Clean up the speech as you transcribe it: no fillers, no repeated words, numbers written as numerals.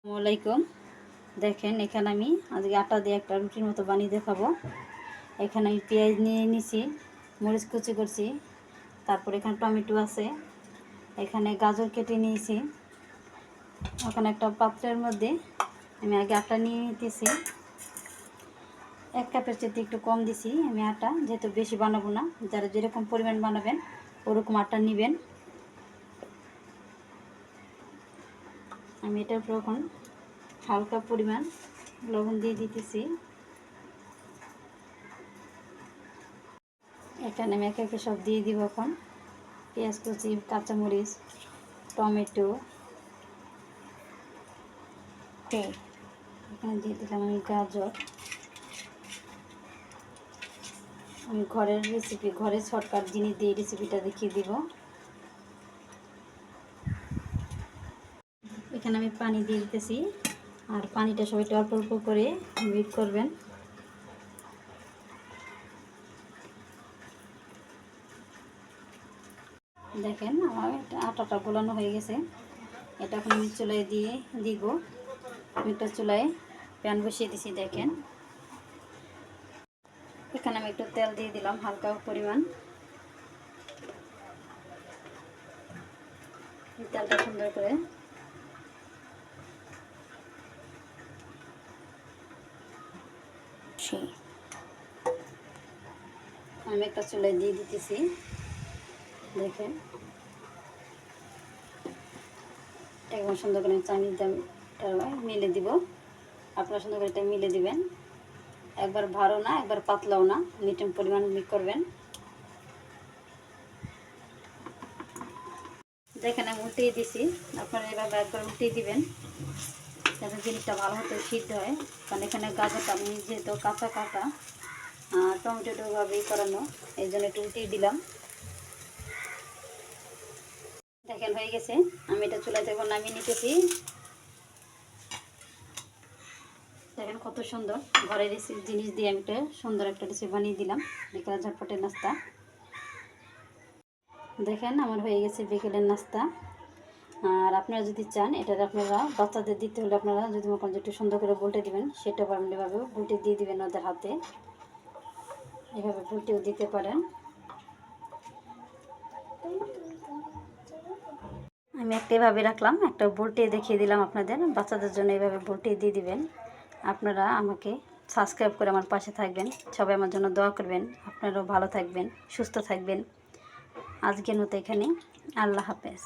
আসসালামাইকুম। দেখেন এখানে আমি আজকে আটা দিয়ে একটা রুটির মতো বানিয়ে দেখাবো। এখানে আমি পেঁয়াজ নিয়ে নিছি, মরিচ কুচি করছি, তারপর এখানে টমেটো আছে, এখানে গাজর কেটে নিয়েছি। ওখানে একটা পাত্রের মধ্যে আমি আগে আটা নিয়ে নিতেছি। 1 কাপের চেয়ে একটু কম দিছি আমি আটা, যেহেতু বেশি বানাবো না। যারা যেরকম পরিমাণ বানাবেন ওরকম আটা নেবেন। আমি এটার উপর এখন হালকা পরিমাণ লবণ দিয়ে দিতেছি। এখানে আমি একে একে সব দিয়ে দিব। এখন পেঁয়াজ কুচি, কাঁচামরিচ, টমেটো, এখানে দিয়ে দিলাম আমি গাজর। আমি ঘরের রেসিপি, ঘরের শর্টকাট জিনিস দিয়ে রেসিপিটা দেখিয়ে দিব। এখানে আমি পানি দিয়ে দিতেছি, আর পানিটা সবাই অল্প অল্প করে মিক্স করবেন। দেখেন আমার আটাটা গোলানো হয়ে গেছে। এটা এখন আমি চুলায় দিয়ে দিব। আমি একটা চুলায় প্যান বসিয়ে দিছি। দেখেন এখানে আমি একটু তেল দিয়ে দিলাম হালকা পরিমাণ। তেলটা সুন্দর করে আমি একটা চুলায় দিয়ে দিতেছি। দেখেন একদম সুন্দর করে চামিচটা মিলে দিব। আপনারা সুন্দর করে এটা মিলে দিবেন। একবার ভালো না, একবার পাতলাও না, মিডিয়াম পরিমাণ মিক্স করবেন। দেখেন আমি উল্টিয়ে দিছি। আপনারা এভাবে একবার উল্টিয়ে দিবেন যাতে জিনিসটা ভালো মতো সিদ্ধ হয়। কারণ এখানে গাজরটা আমি যেহেতু কাঁচা কাটা, টমেটোটা ওইভাবেই করানো, এই জন্য একটু উল্টিয়ে দিলাম। দেখেন হয়ে গেছে। আমি এটা চুলাতে এখন নামিয়ে নিতেছি। দেখেন কত সুন্দর ঘরের রেসিপি জিনিস দিয়ে আমি একটা সুন্দর একটা রেসিপি বানিয়ে দিলাম, বিকেলের ঝটপটের নাস্তা। দেখেন আমার হয়ে গেছে বিকেলের নাস্তা। আর আপনারা যদি চান এটা আপনারা বাচ্চাদের দিতে হলে আপনারা যদি মনে করেন একটু সুন্দর করে বলটে দিবেন, সেটা আপনি এভাবে বলটে দিয়ে দিবেন ওদের হাতে। এভাবে বলটেও দিতে পারেন। আমি একটা এভাবে রাখলাম, একটা বলটে দেখিয়ে দিলাম আপনাদের। বাচ্চাদের জন্য এভাবে বলটে দিয়ে দিবেন। আপনারা আমাকে সাবস্ক্রাইব করে আমার পাশে থাকবেন। সবাই আমার জন্য দোয়া করবেন। আপনারাও ভালো থাকবেন, সুস্থ থাকবেন। আজকের মতো এখানে, আল্লাহ হাফেজ।